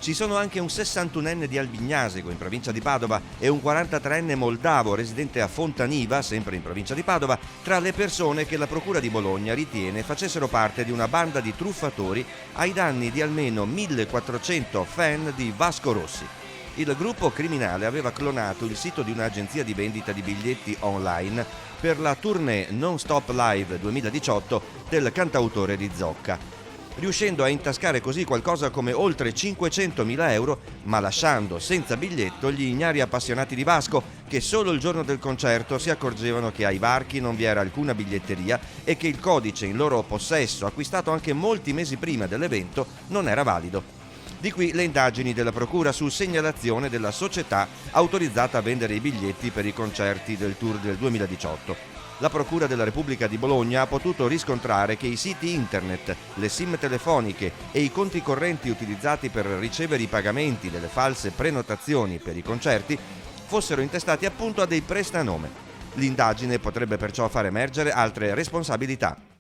Ci sono anche un 61enne di Albignasego, in provincia di Padova, e un 43enne moldavo residente a Fontaniva, sempre in provincia di Padova, tra le persone che la Procura di Bologna ritiene facessero parte di una banda di truffatori ai danni di almeno 1400 fan di Vasco Rossi. Il gruppo criminale aveva clonato il sito di un'agenzia di vendita di biglietti online per la tournée Non Stop Live 2018 del cantautore di Zocca, riuscendo a intascare così qualcosa come oltre 500.000 euro, ma lasciando senza biglietto gli ignari appassionati di Vasco, che solo il giorno del concerto si accorgevano che ai varchi non vi era alcuna biglietteria e che il codice in loro possesso, acquistato anche molti mesi prima dell'evento, non era valido. Di qui le indagini della Procura su segnalazione della società autorizzata a vendere i biglietti per i concerti del tour del 2018. La Procura della Repubblica di Bologna ha potuto riscontrare che i siti internet, le SIM telefoniche e i conti correnti utilizzati per ricevere i pagamenti delle false prenotazioni per i concerti fossero intestati appunto a dei prestanome. L'indagine potrebbe perciò far emergere altre responsabilità.